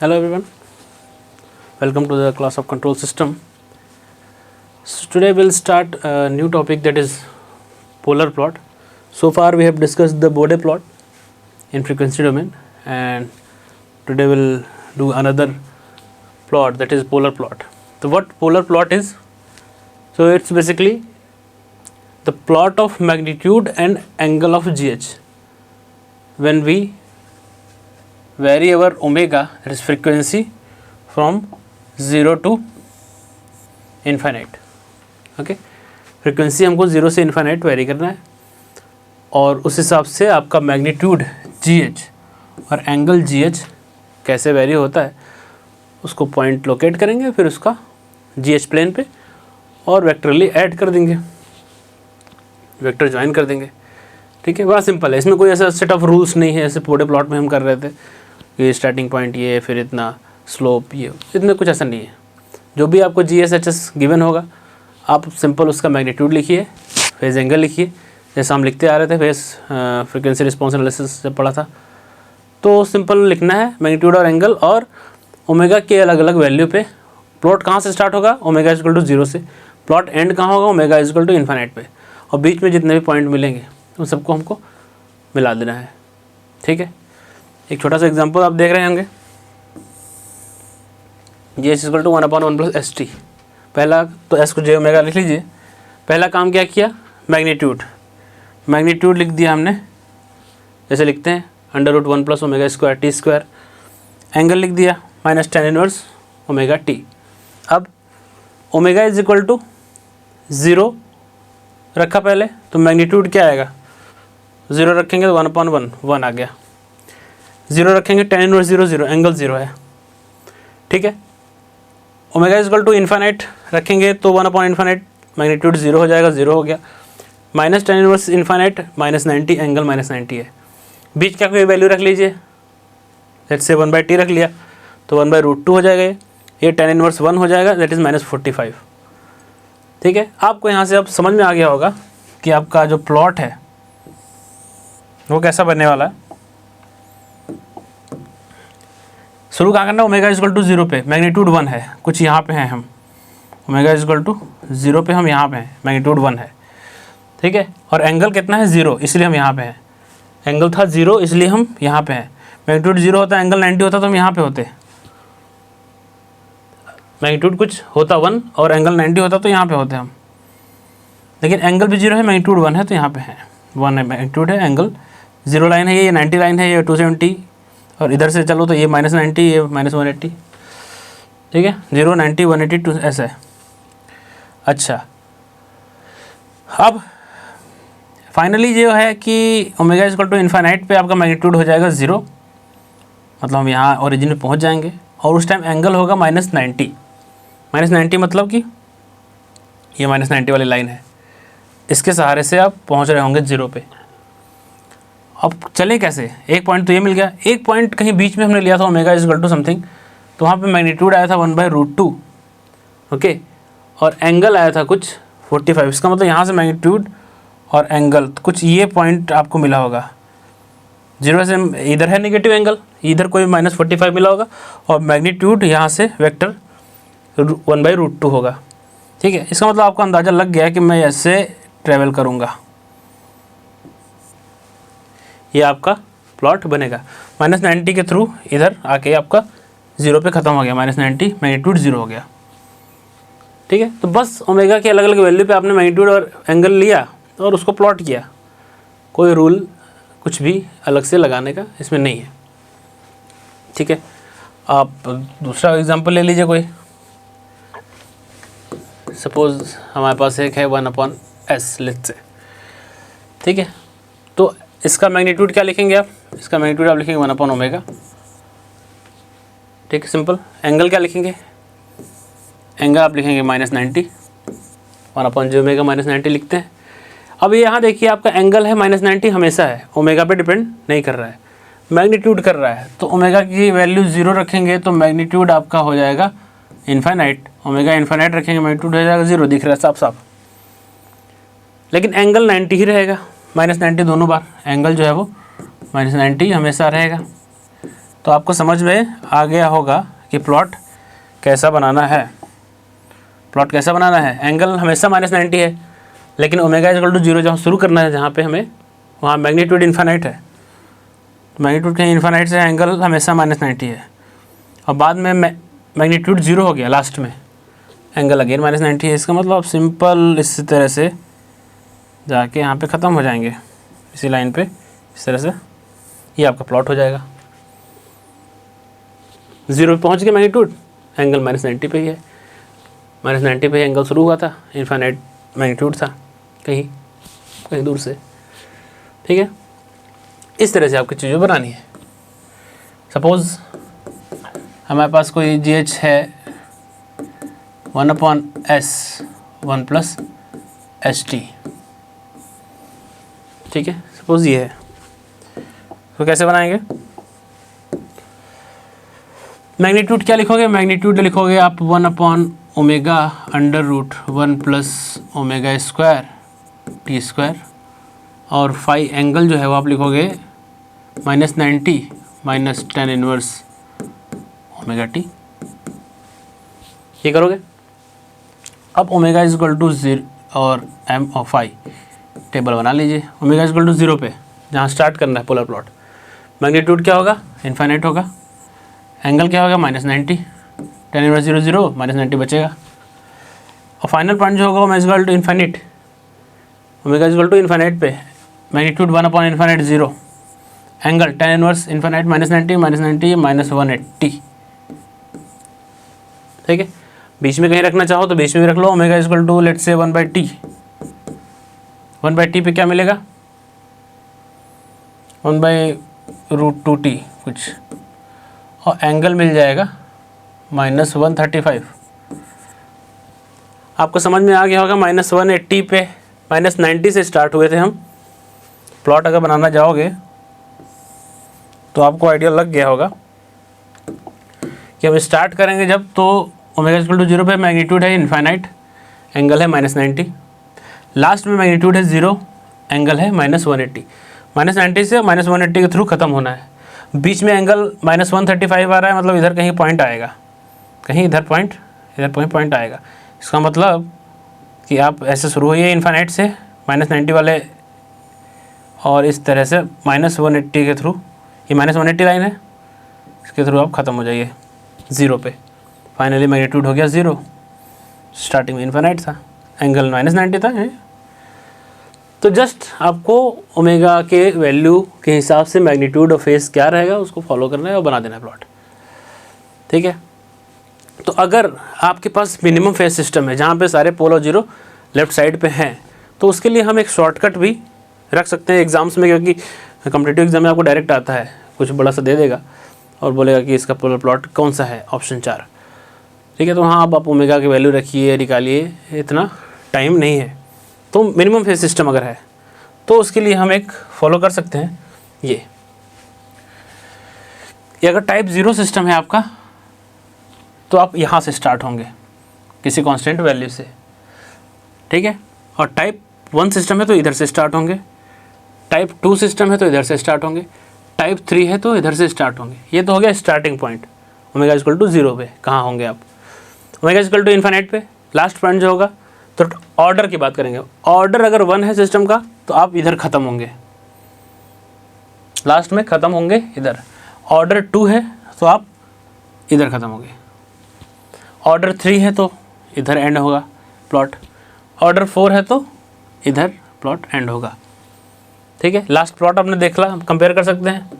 Hello everyone, welcome to the class of control system. So today we'll start a new topic, that is polar plot. So far we have discussed the Bode plot in frequency domain, and today we'll do another plot, that is polar plot. So what polar plot is? So it's basically the plot of magnitude and angle of GH when we vary our omega, that is frequency, from 0 to infinite. Okay, frequency हमको 0 से infinite very करना है और उस हिसाब से आपका magnitude GH और एंगल GH कैसे वेरी होता है उसको पॉइंट लोकेट करेंगे, फिर उसका GH प्लेन पे और वेक्टरली ऐड कर देंगे, वेक्टर ज्वाइन कर देंगे. ठीक है, बड़ा सिंपल है, इसमें कोई ऐसा सेट ऑफ रूल्स नहीं है. ऐसे पूरे प्लॉट में हम कर रहे थे कि स्टार्टिंग पॉइंट ये, फिर इतना स्लोप ये, इतने कुछ ऐसा नहीं है. जो भी आपको GSHS गिवन होगा आप सिंपल उसका मैग्नीट्यूड लिखिए, फेज एंगल लिखिए, जैसा हम लिखते आ रहे थे फेज फ्रीक्वेंसी रिस्पॉन्स एनालिसिस जब पढ़ा था. तो सिंपल लिखना है मैग्नीट्यूड और एंगल, और ओमेगा के अलग अलग वैल्यू पे. प्लॉट कहाँ से स्टार्ट होगा? ओमेगा इज इक्वल टू 0 से. प्लॉट एंड कहाँ होगा? Omega is equal to infinite पे. और बीच में जितने भी पॉइंट मिलेंगे उन सबको हमको मिला देना है. ठीक है, एक छोटा सा एग्जांपल आप देख रहे होंगे. G S equal to 1/1 plus S T. पहला तो एस को जे ओमेगा लिख लीजिए. पहला काम क्या किया? मैग्नीट्यूड. मैग्नीट्यूड लिख दिया हमने, जैसे लिखते हैं √1 plus omega square T square. Angle लिख दिया minus tan inverse omega T. अब ओमेगा इज इक्वल टू 0 रखा पहले, तो मैग्नीट्यूड क्या आएगा? 0 रखेंगे तो 1/1 1 आ गया. 0 रखेंगे tan इनवर्स 0 0, एंगल 0 है. ठीक है, omega is equal to infinite रखेंगे तो 1/इन्फाइनाइट, मैग्नीट्यूड 0 हो जाएगा, 0 हो गया. Minus tan inverse infinite -90, angle -90 है. बीच का कोई वैल्यू रख लीजिए, लेट्स से 1/t रख लिया तो 1/√2 हो जाएगा. ये tan इनवर्स 1 हो जाएगा, दैट इज़ -45. ठीक है, आपको यहाँ से अब समझ में आ गया होगा कि आपका जो प्लॉट है वो कैसा बनने वाला है. शुरू कहाँ करना? ओमेगा इज इक्वल टू 0 पे, मैग्नीट्यूड 1 है, कुछ यहाँ पे हैं हम. ओमेगा इज इक्वल टू 0 पे हम यहाँ पे हैं, मैग्नीट्यूड 1 है. ठीक है, और एंगल कितना है? 0, इसलिए हम यहाँ पे हैं. एंगल था 0 इसलिए हम यहाँ पे हैं. मैग्नीट्यूड 0 होता, एंगल 90 होता तो हम यहाँ पे होते. मैग्नीट्यूड कुछ होता 1 और एंगल 90 होता तो यहाँ पे होते हम, लेकिन एंगल भी 0 है, मैग्नीट्यूड 1 है तो यहाँ पे है. 1 है मैग्नीट्यूड है, एंगल 0 लाइन है, ये 90 लाइन है, ये 270, और इधर से चलो तो ये -90, ये -180. ठीक है, 0 90 180 2 ऐसा है. अच्छा, अब फाइनली जो है कि omega is equal to infinite पे आपका मैग्नीट्यूड हो जाएगा 0, मतलब हम यहाँ ओरिजिन में पहुँच जाएंगे. और उस टाइम एंगल होगा -90. -90 मतलब कि ये -90 वाली लाइन है, इसके सहारे से आप पहुँच रहे होंगे 0 पे. अब चले कैसे? एक पॉइंट तो ये मिल गया, एक पॉइंट कहीं बीच में हमने लिया था omega is equal to something, तो वहाँ पे मैग्नीट्यूड आया था 1/√2. ओके, और एंगल आया था कुछ 45. इसका मतलब यहाँ से मैग्नीट्यूड और एंगल कुछ ये पॉइंट आपको मिला होगा. 0 से इधर है नेगेटिव एंगल, इधर कोई -45 मिला होगा, और मैग्नीट्यूड यहाँ से वेक्टर 1/√2 होगा. ठीक है, इसका मतलब आपको अंदाज़ा लग गया कि मैं ऐसे ट्रेवल करूँगा. ये आपका प्लॉट बनेगा. -90 के थ्रू इधर आके आपका 0 पे ख़त्म हो गया, -90 मैग्नीट्यूड 0 हो गया. ठीक है, तो बस ओमेगा के अलग अलग वैल्यू पे आपने मैग्नीट्यूड और एंगल लिया और उसको प्लॉट किया. कोई रूल कुछ भी अलग से लगाने का इसमें नहीं है. ठीक है, आप दूसरा एग्जांपल ले लीजिए कोई. सपोज हमारे पास एक है 1/s लेट्स से. ठीक है, तो इसका मैग्नीट्यूड क्या लिखेंगे आप? इसका मैग्नीट्यूड आप लिखेंगे 1/ओमेगा. ठीक है, सिंपल. एंगल क्या लिखेंगे? एंगल आप लिखेंगे -90, 1/j -90 लिखते हैं. अब यहाँ देखिए आपका एंगल है -90 हमेशा है, ओमेगा पे डिपेंड नहीं कर रहा है, मैग्नीट्यूड कर रहा है. तो ओमेगा की वैल्यू 0 रखेंगे तो मैग्नीट्यूड आपका हो जाएगा इन्फाइनाइट. ओमेगा इन्फाइनाइट रखेंगे मैग्नीट्यूड हो जाएगा 0, दिख रहा है साफ साफ. लेकिन एंगल 90 ही रहेगा, -90 दोनों बार. एंगल जो है वो -90 हमेशा रहेगा. तो आपको समझ में आ गया होगा कि प्लॉट कैसा बनाना है। प्लॉट कैसा बनाना है, एंगल हमेशा -90 है, लेकिन ओमेगा इज इक्वल टू 0 जहाँ शुरू करना है, जहाँ पे हमें वहाँ मैग्नीट्यूड इन्फानाइट है, मैग्नीट्यूड कहीं इन्फानाइट से एंगल हमेशा -90 है, और बाद में मैग्नीट्यूड 0 हो गया, लास्ट में एंगल अगेन -90 है। इसका मतलब आप सिंपल इस तरह से जाके यहाँ पे ख़त्म हो जाएंगे, इसी लाइन पे इस तरह से, ये आपका प्लॉट हो जाएगा। 0 पे पहुँच गए मैग्नीट्यूड, एंगल -90 पे ही है, -90 पे एंगल शुरू हुआ था, इन्फानाइट मैग्नीट्यूड था कहीं दूर से, ठीक है। इस तरह से आपकी चीज़ें बनानी है। सपोज़ हमारे पास कोई GH है 1/S 1 + ST, ठीक है, सपोज़ ये है, तो कैसे बनाएंगे? मैग्नीट्यूड क्या लिखोगे? मैग्नीट्यूड लिखोगे आप 1/ω √1 + ω² T², और फाई एंगल जो है वो आप लिखोगे -90 - tan इनवर्स ω/T। ये करोगे। अब ओमेगा इज इक्वल टू 0 और m और फाई टेबल बना लीजिए। ओमेगा इज इक्वल टू 0 पे जहाँ स्टार्ट करना है पोलर प्लॉट, मैग्नीट्यूड क्या होगा? इन्फाइनाइट होगा। एंगल क्या होगा? -90, tan इनवर्स 0 0 -90 बचेगा, और फाइनल पॉइंट जो होगा omega is equal to infinite, omega is equal to infinite पे magnitude 1/∞ 0, angle tan inverse infinite -90 -180, ठीक है। बीच में कहीं रखना चाहो तो बीच में भी रख लो। Omega is equal to let's say 1/T, 1/T पे क्या मिलेगा? 1/√2T कुछ, और एंगल मिल जाएगा -135। आपको समझ में आ गया होगा। -180 पे -90 से स्टार्ट हुए थे हम। प्लॉट अगर बनाना जाओगे तो आपको आइडिया लग गया होगा कि हम स्टार्ट करेंगे जब, तो ओमेगा इक्वल टू 0 पे मैग्नीट्यूड है इन्फाइनाइट, एंगल है -90, लास्ट में मैग्नीट्यूड है 0, एंगल है -180। -90 से -180 के थ्रू ख़त्म होना है। बीच में एंगल -135 आ रहा है, मतलब इधर कहीं पॉइंट आएगा, कहीं इधर पॉइंट आएगा। इसका मतलब कि आप ऐसे शुरू होइए इन्फाइनाइट से -90 वाले, और इस तरह से -180 के थ्रू, ये -180 लाइन है, इसके थ्रू आप ख़त्म हो जाइए 0 पे। फाइनली मैग्नीट्यूड हो गया 0, स्टार्टिंग में इन्फाइनाइट था, एंगल -90 था। तो जस्ट आपको ओमेगा के वैल्यू के हिसाब से मैग्नीट्यूड और फेस क्या रहेगा उसको फॉलो करना है और बना देना है प्लॉट, ठीक है। तो अगर आपके पास मिनिमम फेस सिस्टम है जहाँ पे सारे पोल और 0 लेफ्ट साइड पे हैं, तो उसके लिए हम एक शॉर्टकट भी रख सकते हैं एग्ज़ाम्स में, क्योंकि कॉम्पिटिटिव एग्जाम में आपको डायरेक्ट आता है, कुछ बड़ा सा दे देगा और बोलेगा कि इसका पोलर प्लॉट कौन सा है, ऑप्शन 4, ठीक है। तो हाँ, आप ओमेगा की वैल्यू रखिए, निकालिए, इतना टाइम नहीं है। तो मिनिमम फेस सिस्टम अगर है तो उसके लिए हम एक फॉलो कर सकते हैं ये अगर टाइप 0 सिस्टम है आपका, तो आप यहाँ से स्टार्ट होंगे किसी कांस्टेंट वैल्यू से, ठीक है। और टाइप 1 सिस्टम है तो इधर से स्टार्ट होंगे, टाइप 2 सिस्टम है तो इधर से स्टार्ट होंगे, टाइप 3 है तो इधर से स्टार्ट होंगे। ये तो हो गया starting point. Omega equal to 0 पे कहाँ होंगे आप? ओमेगा इक्वल टू इन्फाइनाइट पे लास्ट पॉइंट जो होगा। तो ऑर्डर की बात करेंगे, ऑर्डर अगर 1 है सिस्टम का तो आप इधर ख़त्म होंगे, लास्ट में ख़त्म होंगे इधर। ऑर्डर 2 है तो आप इधर ख़त्म होंगे। ऑर्डर 3 है तो इधर एंड होगा प्लॉट। ऑर्डर 4 है तो इधर प्लॉट एंड होगा, ठीक है। लास्ट प्लॉट आपने देख ला, कंपेयर कर सकते हैं।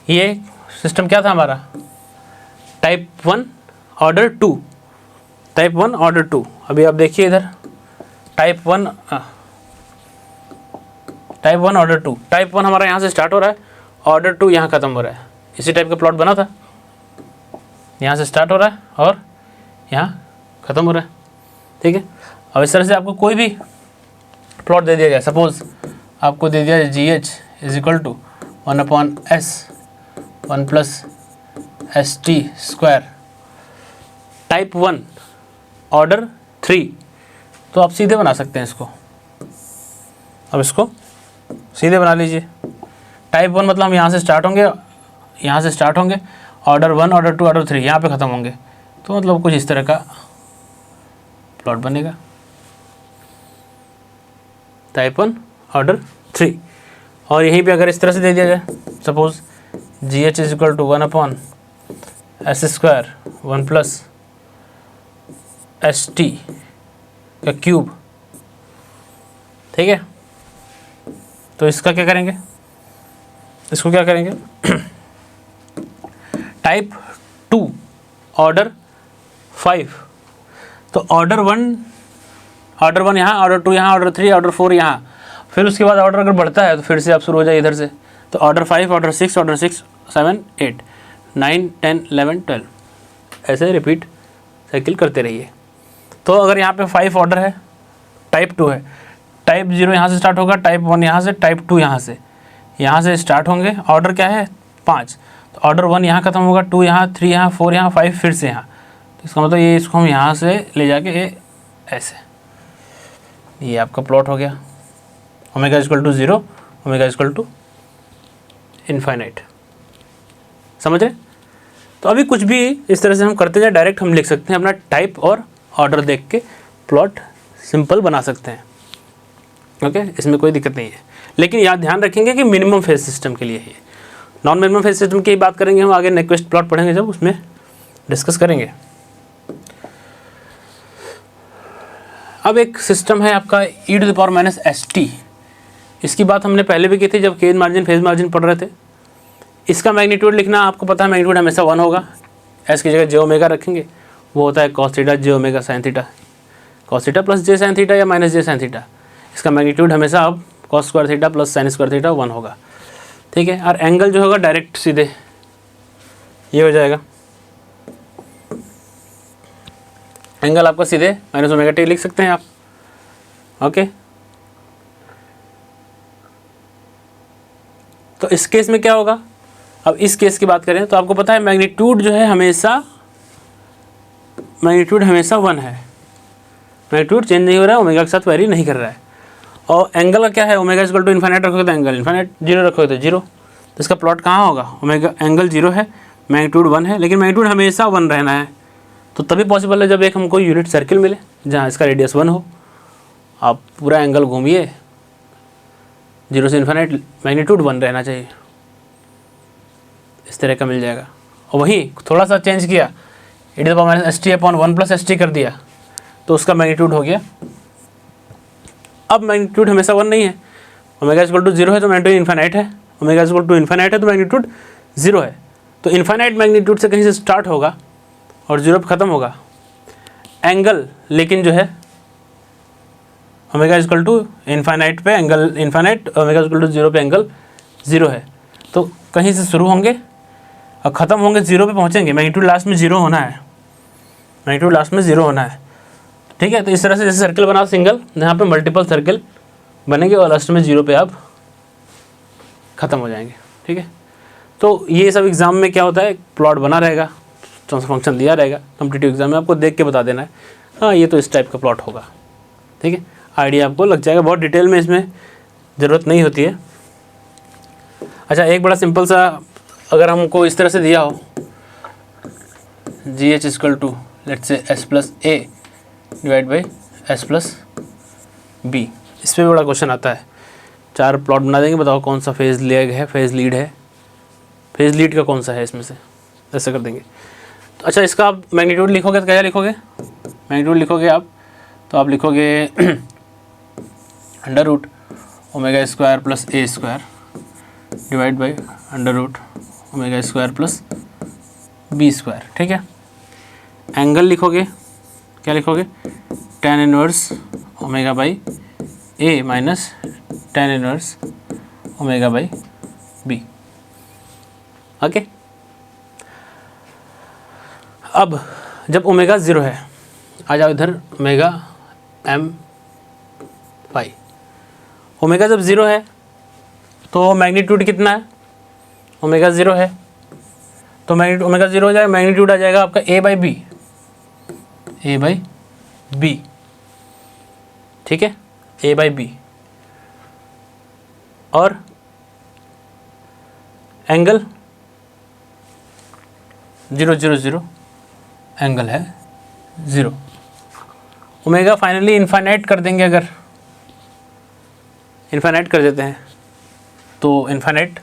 ये सिस्टम क्या था हमारा? Type 1 order 2, type 1 order 2। अभी आप देखिए इधर टाइप 1 ऑर्डर 2, टाइप 1 हमारा यहाँ से स्टार्ट हो रहा है, ऑर्डर 2 यहाँ ख़त्म हो रहा है। इसी टाइप का प्लॉट बना था, यहाँ से स्टार्ट हो रहा है और यहाँ ख़त्म हो रहा है, ठीक है। अब इस तरह से आपको कोई भी प्लॉट दे दिया जाए, सपोज़ आपको दे दिया GH is equal to 1/S 1 + ST², type 1 order 3, तो आप सीधे बना सकते हैं इसको। अब इसको सीधे बना लीजिए। टाइप 1 मतलब हम यहाँ से स्टार्ट होंगे, यहाँ से स्टार्ट होंगे, ऑर्डर 1, ऑर्डर 2, ऑर्डर 3 यहाँ पे ख़त्म होंगे। तो मतलब कुछ इस तरह का प्लॉट बनेगा, टाइप 1 ऑर्डर 3। और यहीं पे अगर इस तरह से दे दिया जाए, suppose G H is equal to 1/s² 1 + ST का क्यूब, ठीक है। तो इसका क्या करेंगे, इसको क्या करेंगे टाइप 2 ऑर्डर 5। तो ऑर्डर 1 यहाँ, ऑर्डर 2 यहाँ, ऑर्डर 3, ऑर्डर 4 यहाँ, फिर उसके बाद ऑर्डर अगर बढ़ता है तो फिर से आप शुरू हो जाए इधर से। तो ऑर्डर 5, ऑर्डर 6, ऑर्डर 6, 7, 8, 9, 10, 11, 12 ऐसे रिपीट साइकिल करते रहिए। तो अगर यहाँ पे 5 ऑर्डर है, टाइप 2 है, टाइप 0 यहाँ से स्टार्ट होगा, टाइप 1 यहाँ से, टाइप 2 यहाँ से स्टार्ट होंगे। ऑर्डर क्या है 5, तो ऑर्डर 1 यहाँ खत्म होगा, 2 यहाँ, 3 यहाँ, 4 यहाँ, 5 फिर से यहाँ। तो इसका मतलब ये, इसको हम यहाँ से ले जाके ये ऐसे, ये आपका प्लॉट हो गया omega equal to 0, omega equal to infinite. समझ रहे? तो अभी कुछ भी इस तरह से हम करते जाए, डायरेक्ट हम लिख सकते हैं, अपना टाइप और ऑर्डर देख के प्लॉट सिंपल बना सकते हैं। ओके, इसमें कोई दिक्कत नहीं है। लेकिन याद ध्यान रखेंगे कि मिनिमम फेज सिस्टम के लिए है। नॉन मिनिमम फेज सिस्टम की बात करेंगे हम आगे, नेक्स्ट प्लॉट पढ़ेंगे जब, उसमें डिस्कस करेंगे। अब एक सिस्टम है आपका e⁻⁻st। इसकी बात हमने पहले भी की थी जब फेज मार्जिन पढ़ रहे थे। इसका मैग्नीट्यूड लिखना आपको पता है, मैग्नीट्यूड हमेशा 1 होगा। एस की जगह j ओमेगा रखेंगे, वो होता है cos theta j omega sin theta, cos theta plus j sin theta या माइनस j sin थीटा। इसका मैग्नीट्यूड हमेशा अब cos² theta plus sin² theta 1 होगा, ठीक है। और एंगल जो होगा डायरेक्ट सीधे ये हो जाएगा, एंगल आपका सीधे -ωt लिख सकते हैं आप। ओके, तो इस केस में क्या होगा, अब इस केस की बात करें तो आपको पता है मैग्नीट्यूड जो है हमेशा 1 है। मैग्नीट्यूड चेंज नहीं हो रहा है, ओमेगा के साथ वेरी नहीं कर रहा है। और एंगल का क्या है, ओमेगा इक्वल टू इनफाइनाइट रखोगे तो एंगल इनफाइनाइट, 0 रखोगे तो 0। तो इसका प्लॉट कहाँ होगा, ओमेगा एंगल 0 है, मैग्नीट्यूड 1 है, लेकिन मैग्नीट्यूड हमेशा 1 रहना है। तो तभी पॉसिबल है जब एक हमको यूनिट सर्किल मिले जहाँ इसका रेडियस 1 हो। आप पूरा एंगल घूमिए 0 से इनफाइनाइट, मैग्नीट्यूड 1 रहना चाहिए, इस तरह का मिल जाएगा। और वहीं थोड़ा सा चेंज किया, e⁻⁻st/1 + st कर दिया, तो उसका मैग्नीट्यूड हो गया। अब मैग्नीट्यूड हमेशा 1 नहीं है, ओमेगा इक्वल टू 0 है तो मैग्नीट्यूड इनफाइनाइट है, ओमेगा इक्वल टू इनफाइनाइट है तो मैग्नीट्यूड 0 है। तो इनफाइनाइट मैग्नीट्यूड से कहीं से स्टार्ट होगा और 0 पे ख़त्म होगा एंगल, लेकिन जो है ओमेगा इक्वल टू इनफाइनाइट पे angle infinite, omega equal to 0 पे एंगल 0 है। तो कहीं से शुरू होंगे और ख़त्म होंगे 0 पे पहुँचेंगे, मैग्नीट्यूड लास्ट में 0 होना है, मैग्नीट्यूड लास्ट में 0 होना है, ठीक है। तो इस तरह से जैसे सर्कल बनाओ सिंगल, जहाँ पे मल्टीपल सर्कल बनेंगे और लास्ट में 0 पे आप ख़त्म हो जाएंगे, ठीक है। तो ये सब एग्ज़ाम में क्या होता है, प्लॉट बना रहेगा, ट्रांसफर फंक्शन दिया रहेगा, कॉम्पिटिटिव एग्जाम में आपको देख के बता देना है, हाँ ये तो इस टाइप का प्लॉट होगा, ठीक है। आइडिया आपको लग जाएगा, बहुत डिटेल में इसमें ज़रूरत नहीं होती है। अच्छा, एक बड़ा सिंपल सा, अगर हमको इस तरह से दिया हो GH इक्वल टू लेट्स से S+A डिवाइड बाई S+B, इस पर भी बड़ा क्वेश्चन आता है। 4 प्लॉट बना देंगे, बताओ कौन सा फेज लेग है, फेज लीड है, फेज लीड का कौन सा है इसमें से, ऐसा कर देंगे। तो अच्छा, इसका आप मैग्नीट्यूड लिखोगे तो क्या लिखोगे, मैग्नीट्यूड लिखोगे आप तो आप लिखोगे √ओमेगा² + A² डिवाइड बाई √ओमेगा² + B², ठीक है। एंगल लिखोगे, क्या लिखोगे, tan inverse omega by A minus tan inverse omega by B। Okay, अब जब ओमेगा 0 है, आ जाओ इधर, ओमेगा m⁵। ओमेगा जब 0 है तो मैग्नीट्यूड कितना है, ओमेगा 0 है तो मैग्नीट्यूड ओमेगा 0 हो जाएगा, मैग्नीट्यूड आ जाएगा आपका A/B, A/B, ठीक है, A/B। और एंगल 0 0 0 एंगल है 0। ओमेगा फाइनली इनफाइनाइट कर देंगे, अगर इनफाइनाइट कर देते हैं तो इनफाइनाइट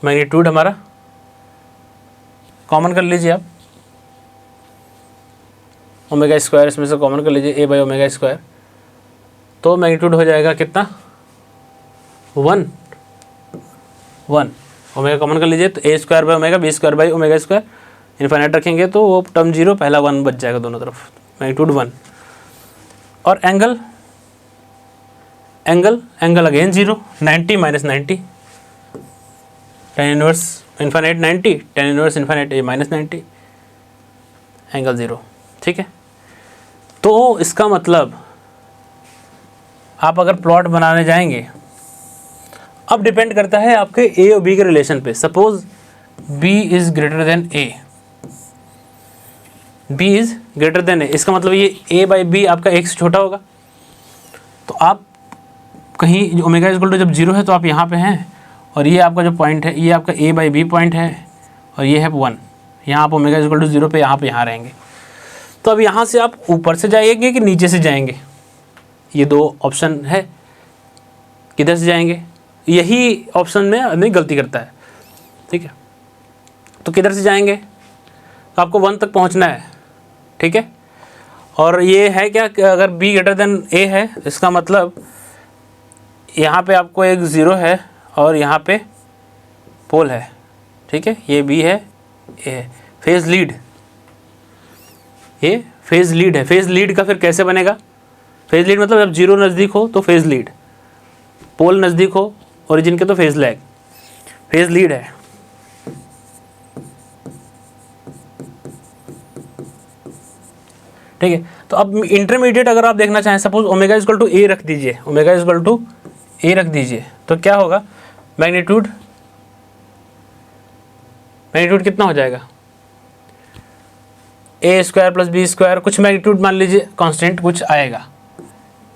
मैग्नीट्यूड हमारा कॉमन कर लीजिए आप, ओमेगा स्क्वायर इसमें से कॉमन कर लीजिए a बाई ओमेगा स्क्वायर, तो मैग्नीट्यूड हो जाएगा कितना 1 1। ओमेगा कॉमन कर लीजिए तो a square by omega, b square by omega square, infinite रखेंगे तो वो टर्म 0 पहला 1 बच जाएगा दोनों तरफ, मैग्नीट्यूड 1। और angle angle angle again 0, 90 minus 90, tan inverse infinite 90, tan inverse infinite a minus 90, angle 0। ठीक है, तो इसका मतलब आप अगर प्लॉट बनाने जाएंगे, अब डिपेंड करता है आपके a और b के रिलेशन पे। Suppose b is greater than a, b is greater than a, इसका मतलब ये a बाई b आपका एक से छोटा होगा। तो आप कहीं ओमेगा इक्वल टू जब 0 है तो आप यहाँ पे हैं, और ये आपका जो पॉइंट है ये आपका a बाई b पॉइंट है, और ये है 1, यहाँ आप ओमेगा इक्वल टू 0 पे यहाँ रहेंगे। तो अब यहाँ से आप ऊपर से जाएंगे कि नीचे से जाएंगे, ये दो ऑप्शन है, किधर से जाएंगे, यही ऑप्शन में आदमी गलती करता है। ठीक है, तो किधर से जाएंगे, तो आपको 1 तक पहुँचना है। ठीक है, और ये है क्या कि अगर b ग्रेटर देन a है, इसका मतलब यहाँ पे आपको एक 0 है और यहाँ पे पोल है। ठीक है, ये b है, a है, फेज लीड, ये फेज लीड है। फेज लीड का फिर कैसे बनेगा, फेज लीड मतलब जब 0 नज़दीक हो तो फेज लीड, पोल नज़दीक हो ओरिजिन के तो फेज लैग, फेज लीड है। ठीक है, तो अब इंटरमीडिएट अगर आप देखना चाहें, suppose omega equal to a रख दीजिए, ओमेगा इक्वल टू a रख दीजिए, तो क्या होगा, मैग्नीट्यूड कितना हो जाएगा, a square plus b square, कुछ मैग्नीट्यूड मान लीजिए कांस्टेंट कुछ आएगा।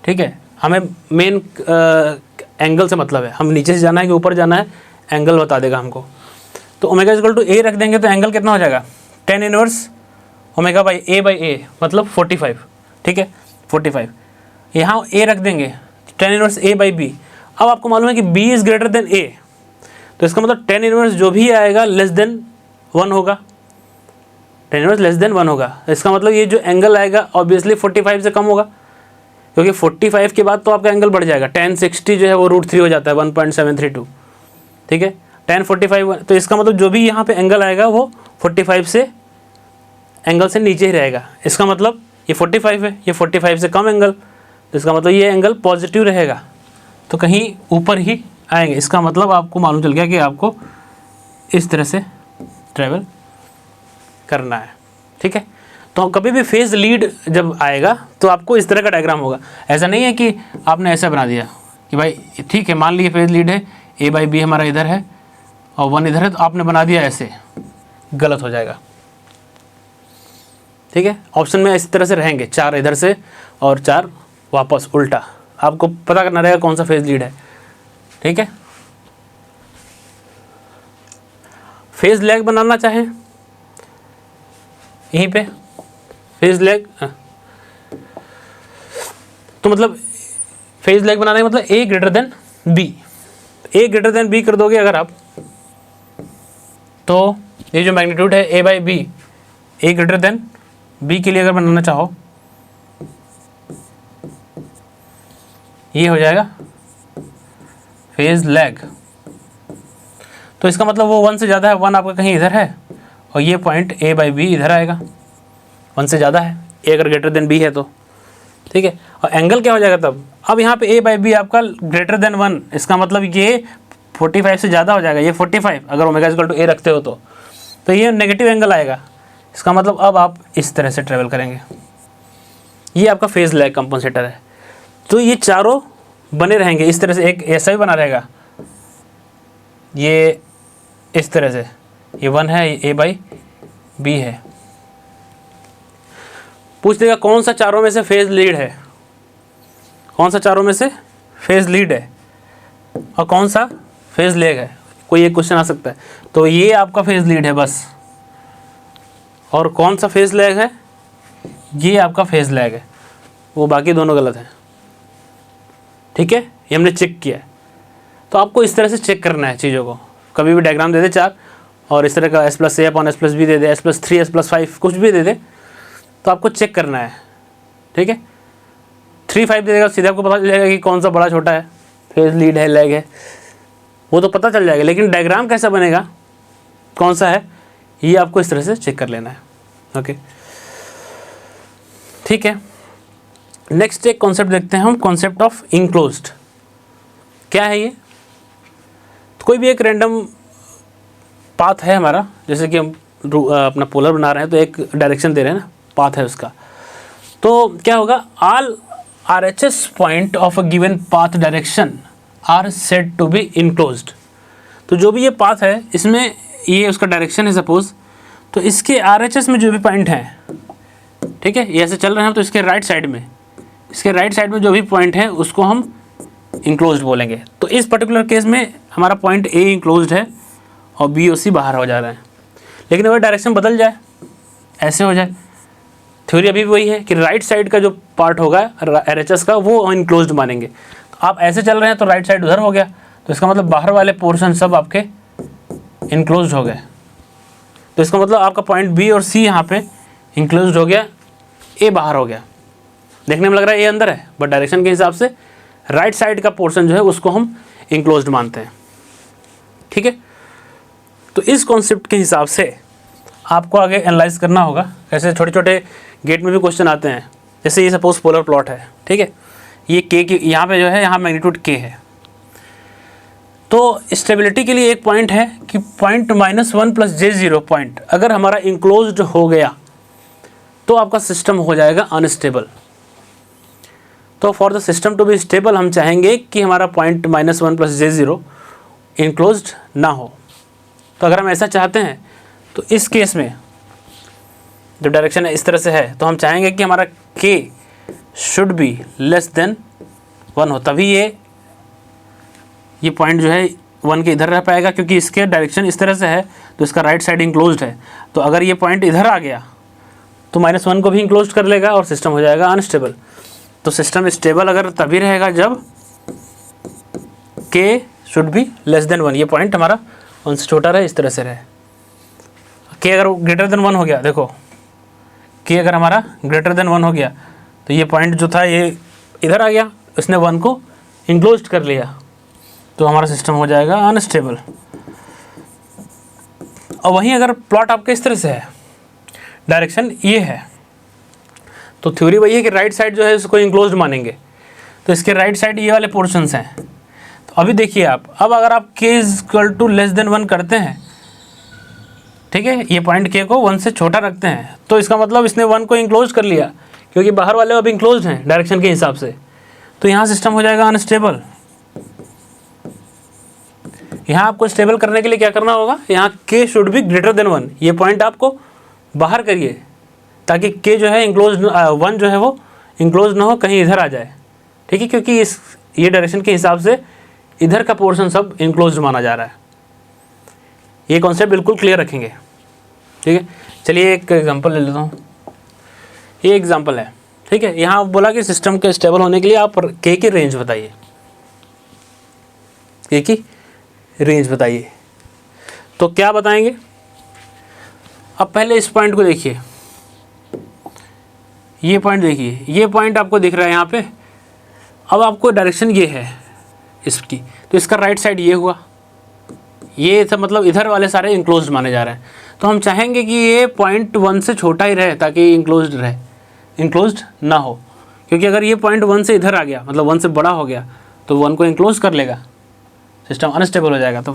ठीक है, हमें मेन एंगल से मतलब है, हम नीचे से जाना है कि ऊपर जाना है, एंगल बता देगा हमको। तो ओमेगा इक्वल टू a रख देंगे तो एंगल कितना हो जाएगा, tan inverse omega by a मतलब 45। ठीक है, 45, यहाँ a रख देंगे, tan inverse a by b। अब आपको मालूम है कि b is greater than a, तो इसका मतलब tan इनवर्स जो भी आएगा लेस देन 1 होगा, tan इनवर्स लेस देन 1 होगा। इसका मतलब ये जो एंगल आएगा ऑब्वियसली 45 से कम होगा, क्योंकि 45 के बाद तो आपका एंगल बढ़ जाएगा, tan 60 जो है वो √3 हो जाता है, 1.732। ठीक है, tan 45, तो इसका मतलब जो भी यहाँ पे एंगल आएगा वो 45 से एंगल से नीचे ही रहेगा। इसका मतलब ये 45 है, ये 45 से कम एंगल, तो इसका मतलब ये एंगल पॉजिटिव रहेगा, तो कहीं ऊपर ही आएंगे। इसका मतलब आपको मालूम चल गया कि आपको इस तरह से ट्रैवल करना है। ठीक है, तो कभी भी फेज लीड जब आएगा तो आपको इस तरह का डायग्राम होगा। ऐसा नहीं है कि आपने ऐसा बना दिया कि भाई ठीक है, मान लीजिए फेज लीड है, a बाई b हमारा इधर है और 1 इधर है, तो आपने बना दिया ऐसे, गलत हो जाएगा। ठीक है, ऑप्शन में इस तरह से रहेंगे, 4 इधर से और 4 वापस उल्टा, आपको पता करना रहेगा कौन सा फेज लीड है। ठीक है, फेज लैग बनाना चाहें यहीं पे फेज लैग, तो मतलब फेज लैग बनाने का मतलब a greater than b, a greater than b कर दोगे अगर आप, तो ये जो मैग्नीट्यूड है a by b, a greater than b के लिए अगर बनाना चाहो, ये हो जाएगा फेज लैग। तो इसका मतलब वो 1 से ज़्यादा है, 1 आपका कहीं इधर है और ये पॉइंट a बाई b इधर आएगा, 1 से ज़्यादा है, a अगर ग्रेटर देन b है तो। ठीक है, और एंगल क्या हो जाएगा तब, अब यहाँ पे a बाई b आपका ग्रेटर देन 1, इसका मतलब ये 45 से ज़्यादा हो जाएगा, ये 45 अगर ओमेगा इक्वल टू a रखते हो तो ये नेगेटिव एंगल आएगा। इसका मतलब अब आप इस तरह से ट्रेवल करेंगे, ये आपका फेज लैग कंपनसेटर है। तो ये चारों बने रहेंगे इस तरह से, एक ऐसा भी बना रहेगा, ये इस तरह से, ये 1 है, ये a बाई b है। पूछ देगा कौन सा चारों में से फेज लीड है, कौन सा चारों में से फेज लीड है और कौन सा फेज लैग है, कोई एक क्वेश्चन आ सकता है। तो ये आपका फेज लीड है बस, और कौन सा फेज लैग है, ये आपका फेज लैग है, वो बाकी दोनों गलत हैं। ठीक है, ये हमने चेक किया है। तो आपको इस तरह से चेक करना है चीज़ों को। कभी भी डायग्राम दे दे 4 और इस तरह का s+a/s+b दे दे, s+3 s+5 कुछ भी दे दे, तो आपको चेक करना है। ठीक है, 3 5 दे देगा, सीधे आपको पता चल जाएगा कि कौन सा बड़ा छोटा है, फेज लीड है लैग है, वो तो पता चल जाएगा। लेकिन डायग्राम कैसा बनेगा, कौन सा है, ये आपको इस तरह से चेक कर लेना है। ओके, ठीक है। नेक्स्ट एक कॉन्सेप्ट देखते हैं हम, कॉन्सेप्ट ऑफ इनक्लोज्ड। क्या है ये? तो कोई भी एक रैंडम पाथ है हमारा, जैसे कि हम अपना पोलर बना रहे हैं, तो एक डायरेक्शन दे रहे हैं ना, पाथ है उसका। तो क्या होगा, all RHS point of a given path direction are said to be enclosed. तो जो भी ये पाथ है, इसमें ये उसका डायरेक्शन है सपोज, तो इसके RHS में जो भी पॉइंट हैं, ठीक है, ये ऐसे चल रहे हैं, तो इसके राइट साइड में जो भी पॉइंट है उसको हम इनक्लोज्ड बोलेंगे। तो इस पर्टिकुलर केस में हमारा पॉइंट A इनक्लोज्ड है और B और C बाहर हो जा रहे हैं। लेकिन अगर डायरेक्शन बदल जाए, ऐसे हो जाए, थ्योरी अभी भी वही है कि राइट साइड का जो पार्ट होगा RHS का, वो इनक्लोज्ड मानेंगे। तो आप ऐसे चल रहे हैं तो राइट साइड उधर हो गया, तो इसका मतलब बाहर वाले पोर्शन सब आपके इनक्लोज्ड हो गए। तो इसका मतलब आपका पॉइंट B और C यहाँ पे इनक्लोज्ड हो गया, A बाहर हो गया। देखने में लग रहा है A अंदर है, बट डायरेक्शन के हिसाब से राइट साइड का पोर्शन जो है उसको हम इनक्लोज्ड मानते हैं। ठीक है, तो इस कॉन्सेप्ट के हिसाब से आपको आगे एनालाइज करना होगा। ऐसे छोटे छोटे गेट में भी क्वेश्चन आते हैं, जैसे ये सपोज पोलर प्लॉट है, ठीक है, ये K की यहाँ पे जो है, यहाँ मैग्नीट्यूड K है। तो स्टेबिलिटी के लिए एक पॉइंट है कि पॉइंट -1 + j0 पॉइंट अगर हमारा इनक्लोज्ड हो गया तो आपका सिस्टम हो जाएगा अनस्टेबल। तो for the system to be stable हम चाहेंगे कि हमारा पॉइंट -1 + j0 इनक्लोज्ड ना हो। तो अगर हम ऐसा चाहते हैं तो इस केस में जो डायरेक्शन है इस तरह से है, तो हम चाहेंगे कि हमारा K शुड बी <1 हो, तभी ये पॉइंट जो है 1 के इधर रह पाएगा, क्योंकि इसके डायरेक्शन इस तरह से है तो इसका राइट साइड इनक्लोज्ड है। तो अगर ये पॉइंट इधर आ गया तो -1 को भी इनक्लोज्ड कर लेगा और सिस्टम हो जाएगा अनस्टेबल। तो सिस्टम स्टेबल अगर तभी रहेगा जब K शुड बी <1, ये पॉइंट हमारा 1 से छोटा रहे, इस तरह से रहे। K अगर >1 हो गया, देखो K अगर हमारा >1 हो गया तो ये पॉइंट जो था ये इधर आ गया, इसने 1 को इनक्लोज्ड कर लिया, तो हमारा सिस्टम हो जाएगा अनस्टेबल। और वहीं अगर प्लॉट आपके इस तरह से है, डायरेक्शन ये है, तो थ्योरी वही है कि राइट साइड जो है इसको इनक्लोज्ड मानेंगे। तो इसके राइट साइड ये वाले पोर्शंस हैं। तो अभी देखिए आप, अब अगर आप K = 1 करते हैं, ठीक है, ये पॉइंट K को 1 से छोटा रखते हैं, तो इसका मतलब इसने 1 को इनक्लोज कर लिया, क्योंकि बाहर वाले अब इनक्लोज्ड हैं डायरेक्शन के हिसाब से। तो यहाँ सिस्टम हो जाएगा अनस्टेबल। यहाँ आपको स्टेबल करने के लिए क्या करना होगा, यहाँ K शुड बी >1, ये पॉइंट आपको बाहर करिए ताकि K जो है इनक्लोज 1 जो है वो इनक्लोज ना हो, कहीं इधर आ जाए। ठीक है, क्योंकि ये डायरेक्शन के हिसाब से इधर का पोर्शन सब इनक्लोज माना जा रहा है। ये कॉन्सेप्ट बिल्कुल क्लियर रखेंगे। ठीक है, चलिए एक एग्जांपल ले लेता हूँ। ये एग्जांपल है, ठीक है, यहाँ बोला कि सिस्टम के स्टेबल होने के लिए आप K की रेंज बताइए, K की रेंज बताइए। तो क्या बताएंगे, अब पहले इस पॉइंट को देखिए, ये पॉइंट देखिए, ये पॉइंट आपको दिख रहा है यहाँ पे। अब आपको डायरेक्शन ये है इसकी, तो इसका राइट साइड ये हुआ, ये सब मतलब इधर वाले सारे इनक्लोज्ड माने जा रहे हैं। तो हम चाहेंगे कि ये पॉइंट 1 से छोटा ही रहे ताकि इनक्लोज्ड रहे, इनक्लोज्ड ना हो, क्योंकि अगर ये पॉइंट 1 से इधर आ गया, मतलब 1 से बड़ा हो गया, तो 1 को इनक्लोज कर लेगा, सिस्टम अनस्टेबल हो जाएगा। तो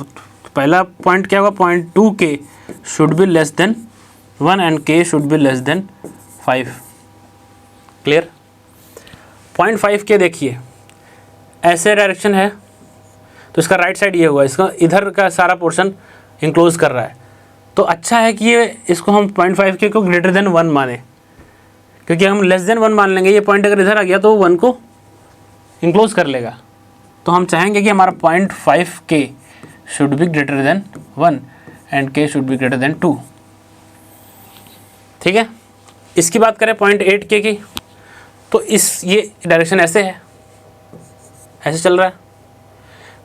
पहला पॉइंट क्या होगा, point 2K should be <1 and K should be <5। Clear. Point 5K देखिए, ऐसे डायरेक्शन है, तो इसका राइट साइड ये हुआ, इसका इधर का सारा पोर्शन इनक्लोज कर रहा है। तो अच्छा है कि ये इसको हम 0.5K को >1 माने, क्योंकि हम <1 मान लेंगे, ये पॉइंट अगर इधर आ गया तो 1 को इनक्लोज कर लेगा। तो हम चाहेंगे कि हमारा 0.5K should be >1 and K should be >2। ठीक है। इसकी बात करें पॉइंट 8K की, तो ये डायरेक्शन ऐसे है, ऐसे चल रहा है,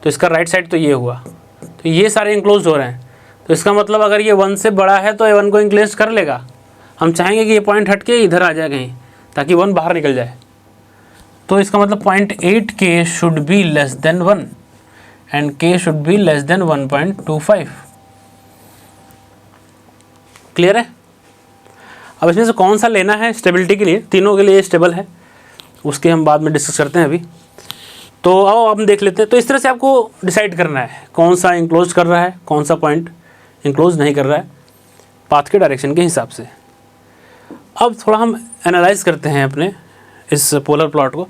तो इसका राइट साइड तो ये हुआ, तो ये सारे इंक्लोज हो रहे हैं। तो इसका मतलब अगर ये 1 से बड़ा है तो ये 1 को इंक्लोज कर लेगा। हम चाहेंगे कि ये पॉइंट हट के इधर आ जाए कहीं, ताकि 1 बाहर निकल जाए। तो इसका मतलब point 8K should be less than 1 and K should be less than 1.25। Clear है। अब इसमें से कौन सा लेना है स्टेबिलिटी के लिए, तीनों के लिए स्टेबल है, उसके हम बाद में डिस्कस करते हैं अभी। तो आओ हम देख लेते हैं। तो इस तरह से आपको डिसाइड करना है कौन सा इंक्लोज कर रहा है, कौन सा पॉइंट इंक्लोज नहीं कर रहा है, पाथ के डायरेक्शन के हिसाब से। अब थोड़ा हम एनालाइज करते हैं अपने इस पोलर प्लॉट को।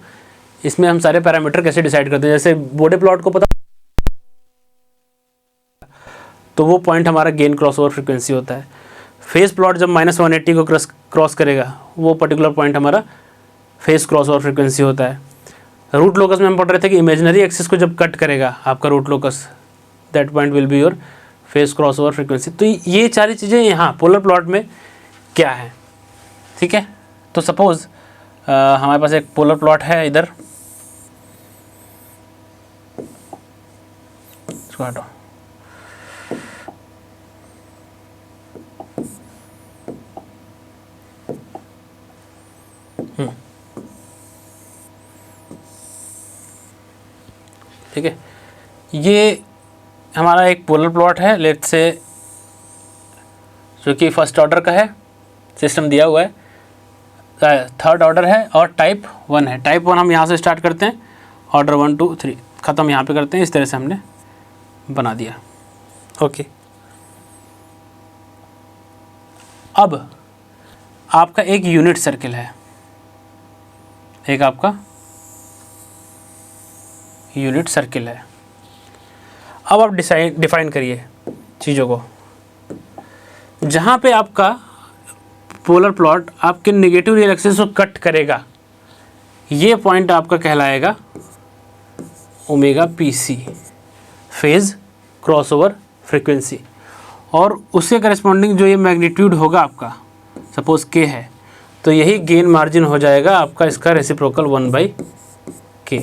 इसमें हम सारे पैरामीटर कैसे डिसाइड करते हैं। जैसे बोडे प्लॉट को पता, तो वो पॉइंट हमारा गेन क्रॉसओवर फ्रीक्वेंसी होता है। फेस प्लॉट जब -180 को क्रॉस करेगा, वो पर्टिकुलर पॉइंट हमारा फेस क्रॉसओवर फ्रीक्वेंसी होता है। रूट लोकस में हम पढ़ रहे थे कि इमेजिनरी एक्सिस को जब कट करेगा आपका root locus, that point will be your phase crossover frequency. तो ये सारी चीज़ें यहाँ पोलर प्लॉट में क्या है, ठीक है। तो सपोज हमारे पास एक पोलर प्लॉट है इधर, इसको हटाओ, ठीक है। ये हमारा एक पोलर प्लॉट है, लेट्स से, जो कि फर्स्ट ऑर्डर का है, सिस्टम दिया हुआ है, थर्ड ऑर्डर है और टाइप 1 है। टाइप 1 हम यहाँ से स्टार्ट करते हैं, ऑर्डर 1 2 3 ख़त्म यहाँ पे करते हैं। इस तरह से हमने बना दिया। ओके, अब आपका एक यूनिट सर्किल है, एक आपका यूनिट सर्किल है। अब आप डिफाइन करिए चीज़ों को। जहाँ पे आपका पोलर प्लॉट आपके नेगेटिव रियल एक्सिस को कट करेगा, ये पॉइंट आपका कहलाएगा omega PC, phase crossover frequency. और उसके करस्पॉन्डिंग जो ये मैग्नीट्यूड होगा आपका, सपोज K है, तो यही गेन मार्जिन हो जाएगा आपका इसका रेसिप्रोकल 1/K।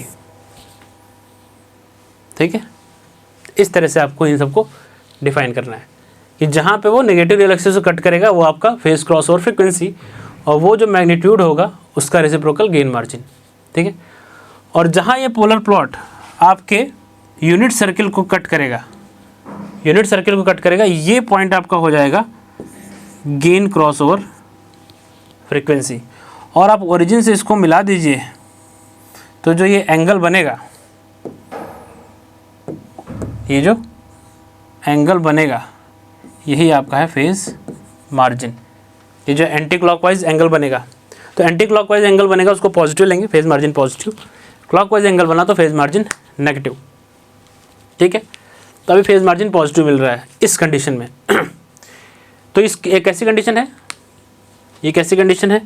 ठीक है। इस तरह से आपको इन सबको डिफाइन करना है कि जहाँ पे वो नेगेटिव रियल एक्सिस को कट करेगा वो आपका फेस क्रॉसओवर फ्रीक्वेंसी, और वो जो मैग्नीट्यूड होगा उसका रेसिप्रोकल गेन मार्जिन। ठीक है। और जहाँ ये पोलर प्लॉट आपके यूनिट सर्किल को कट करेगा, यूनिट सर्किल को कट करेगा, ये पॉइंट आपका हो जाएगा गेन क्रॉसओवर फ्रीक्वेंसी। और आप ओरिजिन से इसको मिला दीजिए, तो जो ये एंगल बनेगा, ये जो एंगल बनेगा, यही आपका है फेज मार्जिन। ये जो एंटी क्लॉकवाइज एंगल बनेगा, तो एंटी क्लॉकवाइज एंगल बनेगा उसको पॉजिटिव लेंगे, phase margin positive. Clockwise angle बना तो फेज मार्जिन नेगेटिव। ठीक है। तो अभी फेज मार्जिन पॉजिटिव मिल रहा है इस कंडीशन में। तो एक ऐसी कंडीशन है, ये कैसी कंडीशन है,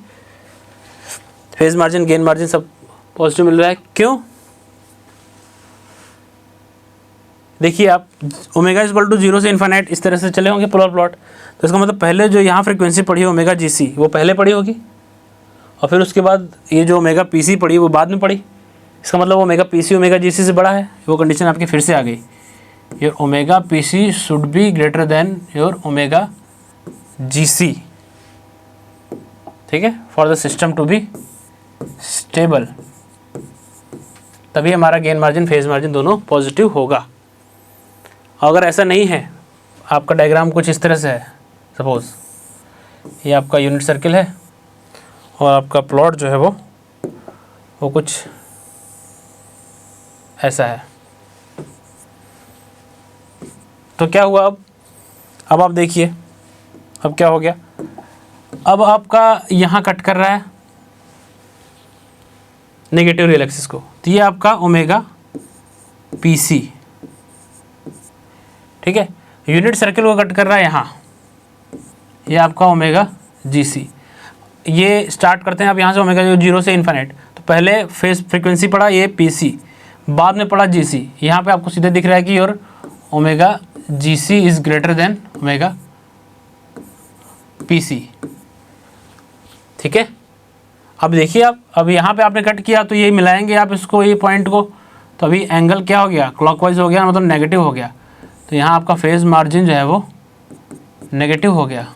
फेज मार्जिन गेन मार्जिन सब पॉजिटिव मिल रहा है। क्यों? देखिए आप, ओमेगा = 0 से इन्फिनिट इस तरह से चले होंगे पोलर प्लॉट, तो इसका मतलब पहले जो यहाँ फ्रीक्वेंसी पड़ी है ओमेगा GC, वो पहले पड़ी होगी, और फिर उसके बाद ये जो ओमेगा PC पड़ी वो बाद में पड़ी। इसका मतलब ओमेगा PC ओमेगा GC से बड़ा है। वो कंडीशन आपकी फिर से आ गई, your omega PC should be greater than your omega GC। ठीक है, for the system to be stable, तभी हमारा गेन मार्जिन फेज मार्जिन दोनों पॉजिटिव होगा। अगर ऐसा नहीं है, आपका डायग्राम कुछ इस तरह से है, सपोज ये आपका यूनिट सर्किल है और आपका प्लॉट जो है वो कुछ ऐसा है, तो क्या हुआ अब आप देखिए, अब क्या हो गया, अब आपका यहाँ कट कर रहा है नेगेटिव रियल एक्सिस को, तो ये आपका ओमेगा PC। ठीक है। यूनिट सर्किल को कट कर रहा है यहाँ, ये आपका ओमेगा GC। ये स्टार्ट करते हैं आप यहाँ से ओमेगा 0 से इन्फिनिट, तो पहले फेस फ्रीक्वेंसी पड़ा ये PC, बाद में पड़ा GC। यहाँ पे आपको सीधे दिख रहा है कि your omega GC is greater than omega PC। ठीक है। अब देखिए आप, अब यहाँ पे आपने कट किया तो ये मिलाएंगे आप इसको, ये पॉइंट को, तो अभी एंगल क्या हो गया, क्लॉकवाइज हो गया, मतलब नेगेटिव हो गया। तो यहाँ आपका फेज मार्जिन जो है वो नेगेटिव हो गया।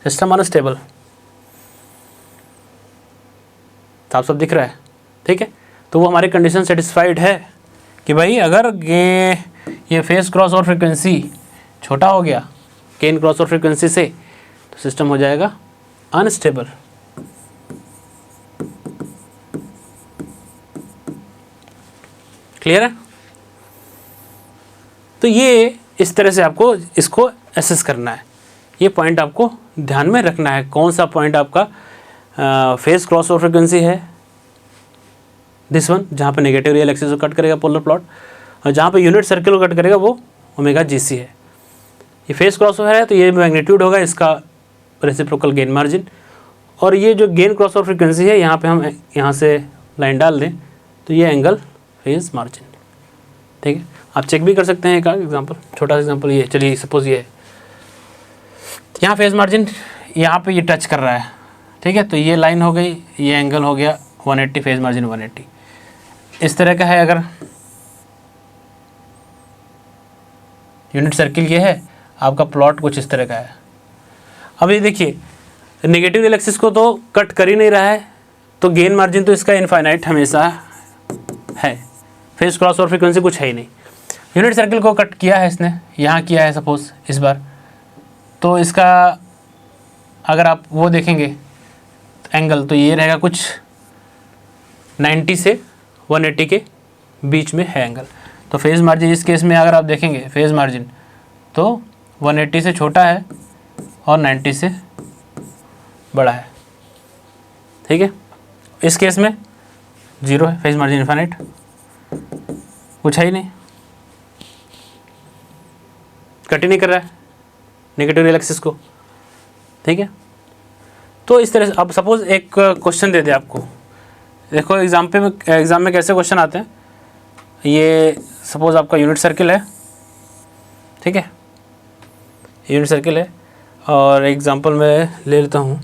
सिस्टम अनस्टेबल, साफ साफ दिख रहा है, ठीक है। तो वो हमारी कंडीशन सेटिस्फाइड है कि भाई अगर ये फेस क्रॉस ओवर फ्रीक्वेंसी छोटा हो गया गेन क्रॉस ओवर फ्रीक्वेंसी से, तो सिस्टम हो जाएगा अनस्टेबल। क्लियर है। तो ये इस तरह से आपको इसको एसेस करना है, ये पॉइंट आपको ध्यान में रखना है। कौन सा पॉइंट आपका फेस क्रॉस ओवर फ्रीक्वेंसी है, दिस वन, जहाँ पे नेगेटिव रियल एक्सिस को कट करेगा पोलर प्लॉट, और जहाँ पे यूनिट सर्किल को कट करेगा वो ओमेगा जीसी है। ये फेस क्रॉस ओवर है तो ये मैग्नीट्यूड होगा इसका रेसिप्रोकल गेन मार्जिन, और ये जो गेन क्रॉस ओवर फ्रीक्वेंसी है यहाँ पे हम यहाँ से लाइन डाल दें तो ये एंगल फेज मार्जिन, ठीक है। आप चेक भी कर सकते हैं एक एग्जांपल, छोटा सा एग्जांपल ये, चलिए सपोज ये है, यहाँ फेज मार्जिन यहाँ पे ये टच कर रहा है, ठीक है। तो ये लाइन हो गई, ये एंगल हो गया 180, फेज मार्जिन 180 इस तरह का है। अगर यूनिट सर्किल ये है, आपका प्लॉट कुछ इस तरह का है। अब ये देखिए नेगेटिव रियल एक्सिस को तो कट कर ही नहीं रहा है, तो गेन मार्जिन तो इसका इनफाइनाइट हमेशा है, फेस क्रॉस ओवर फ्रीक्वेंसी कुछ है ही नहीं। यूनिट सर्किल को कट किया है इसने, यहाँ किया है सपोज इस बार, तो इसका अगर आप वो देखेंगे एंगल तो ये रहेगा कुछ 90 से 180 के बीच में है एंगल। तो फेज मार्जिन इस केस में अगर आप देखेंगे फेज मार्जिन तो 180 से छोटा है और 90 से बड़ा है, ठीक है। इस केस में 0 है, फेज मार्जिन इनफाइनाइट, कुछ है ही नहीं, कट ही नहीं कर रहा है नेगेटिव रियल एक्सिस को, ठीक है। तो इस तरह से अब सपोज एक क्वेश्चन दे दे आपको, देखो एग्जाम में कैसे क्वेश्चन आते हैं। ये सपोज आपका यूनिट सर्किल है, ठीक है, यूनिट सर्किल है, और एग्जांपल मैं ले लेता हूँ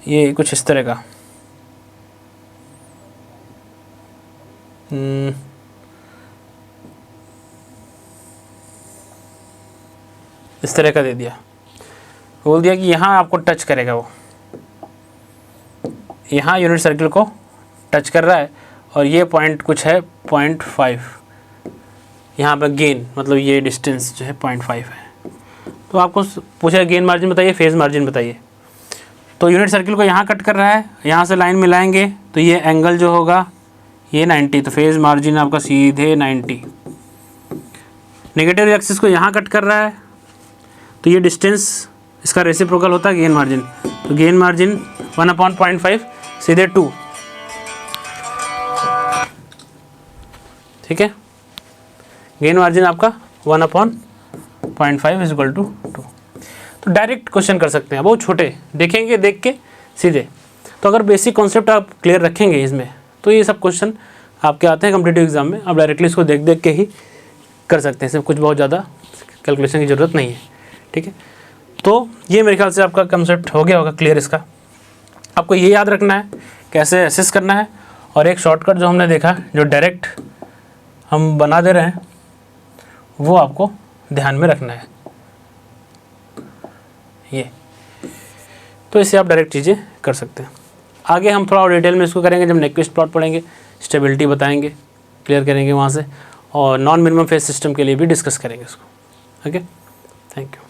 ये कुछ इस तरह का, इस तरह का दे दिया, बोल दिया कि यहाँ आपको टच करेगा, वो यहाँ यूनिट सर्किल को टच कर रहा है, और ये पॉइंट कुछ है 0.5, यहाँ पर गेन मतलब ये डिस्टेंस जो है 0.5 है। तो आपको पूछा गेन मार्जिन बताइए, फेज मार्जिन बताइए। तो यूनिट सर्किल को यहाँ कट कर रहा है, यहाँ से लाइन मिलाएंगे तो ये एंगल जो होगा ये 90, तो फेज मार्जिन आपका सीधे 90। नेगेटिव एक्सिस को यहाँ कट कर रहा है तो ये डिस्टेंस इसका रेसिप्रोकल होता है गेन मार्जिन, तो गेन मार्जिन 1/0.5 सीधे 2, ठीक है। गेन मार्जिन आपका 1/0.5 इक्वल टू 2। तो डायरेक्ट क्वेश्चन कर सकते हैं, बहुत छोटे देखेंगे, देख के सीधे। तो अगर बेसिक कॉन्सेप्ट आप क्लियर रखेंगे इसमें तो ये सब क्वेश्चन आपके आते हैं कॉम्पिटिटिव एग्जाम में, आप डायरेक्टली इसको देख देख के ही कर सकते हैं, इसमें कुछ बहुत ज़्यादा कैलकुलेशन की ज़रूरत नहीं है, ठीक है। तो ये मेरे ख्याल से आपका कंसेप्ट हो गया होगा क्लियर इसका। आपको ये याद रखना है कैसे एसेस करना है, और एक शॉर्टकट जो हमने देखा जो डायरेक्ट हम बना दे रहे हैं वो आपको ध्यान में रखना है ये। तो इससे आप डायरेक्ट चीज़ें कर सकते हैं। आगे हम थोड़ा और डिटेल में इसको करेंगे जब नेक्विस्ट प्लॉट पढ़ेंगे, स्टेबिलिटी बताएंगे, क्लियर करेंगे वहाँ से, और नॉन मिनिमम फेज सिस्टम के लिए भी डिस्कस करेंगे इसको। Okay, thank you.